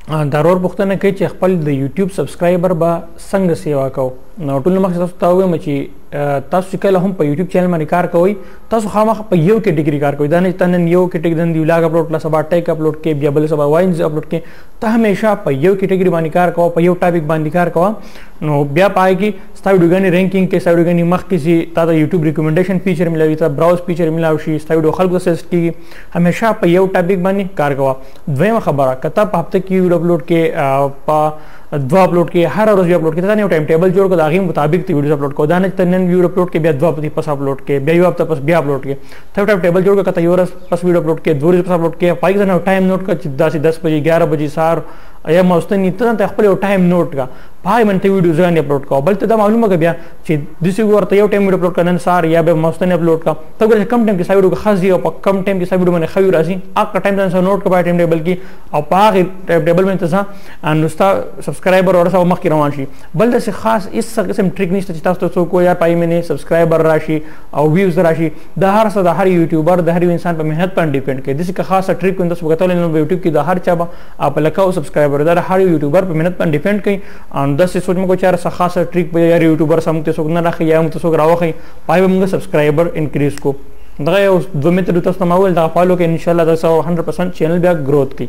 ضرور پوښتنه کوي چې خپل د یوټیوب سبسکرایبر به څنګه سیوا کو. نو ټول مخکې تاسو ته وایم چې تاسو کله هم په یوټیوب چینل باندې کار کوئ تاسو خامخا په یو کټګوري کار کوئ. دا نه چې نن یو کټګوري دی ولاګ اپلوډ کړه، سبا ټیک اپلوډ کې، بیا بل سبا واینز اپلوډ کې. ته همیشه په یو کټګوري باندې کار کوه، په یو ټاپک باندې کار کوه. نو بیا پای کې ستا ویډیوګانې رینکینګ کې، ستا ویډیوګانې مخکې سي، تا د یوټیوب ریکمنډیشن فیچر ملاوي، تا براوز فیچر ملاوي شي، ستا ویډیو خلکو ته سجست کیږي. همیشه په یو ټاپک باندې کار کوه. دویمه خبره، که ته په هفته کې ویډیو اپلوډ کې، په دوا اپلوډ کې، هر ورځ اپلوډ کې، ته یو ټایم ټیبل جوړ کړه، د هغې مطابق ته ویډیوز اپلوډ کوه. دا نه چې نن ویډیو اپلوډ کې، بیا 2 هفتې پس اپلوډ کې، بیا 1 هفته پس بیا اپلوډ کې. ته ټایم ټیبل جوړ کړه، ته یو ورځ پس ویډیو اپلوډ کې، 2 ورځې پس اپلوډ کې. پای کې ځان ټایم نوٹ کړه چې داسې 10 بجې، 11 بجې سهار یا ماوستن ته خپل یو ټایم نوٹ کا، پای باندې ویډیوز باندې اپلوډ کا. بل ته دا معلومه کړه بیا چې دسی ورته یو ټایم ویډیو اپلوډ کړه، نن سهار یا به ماوستن اپلوډ کا. ته ګورې کم ټایم کې سا ویډیو خاص دی او په کم ټایم کې سا ویډیو باندې خو راځي. هغه ټایم ځان سره نوٹ کړه ټایم ټیبل کې، او په هغه ټایم ټیبل باندې ځه ان ستا سبسکرایبر اور سره مخ کې روان شي. بل د خاص هیڅ قسم ټریک نشته چې تاسو ته څوک یا پای باندې سبسکرایبر راشي او ویوز راشي. د هر څه د هر یوټیوبر، د هر انسان په مهنت باندې ډیپند کوي. دسی که خاصه ټریک وند تاسو غوښتل نو یوټیوب کې د هر چا په لکه سبسکرایبر د هر یوټیوبر په مهنت باندې ډیپند کوي. ان د څه سوچ مګو چار څه خاصه ټریک به یا یوټیوبر سم ته څوک نه راخي یا موږ څوک راوخی، پای به موږ سبسکرایبر انکریز کو. دغه یو 2 میتود تاسو ته ماول دا فالو کې ان شاء الله 100% چینل بیا گروث کوي.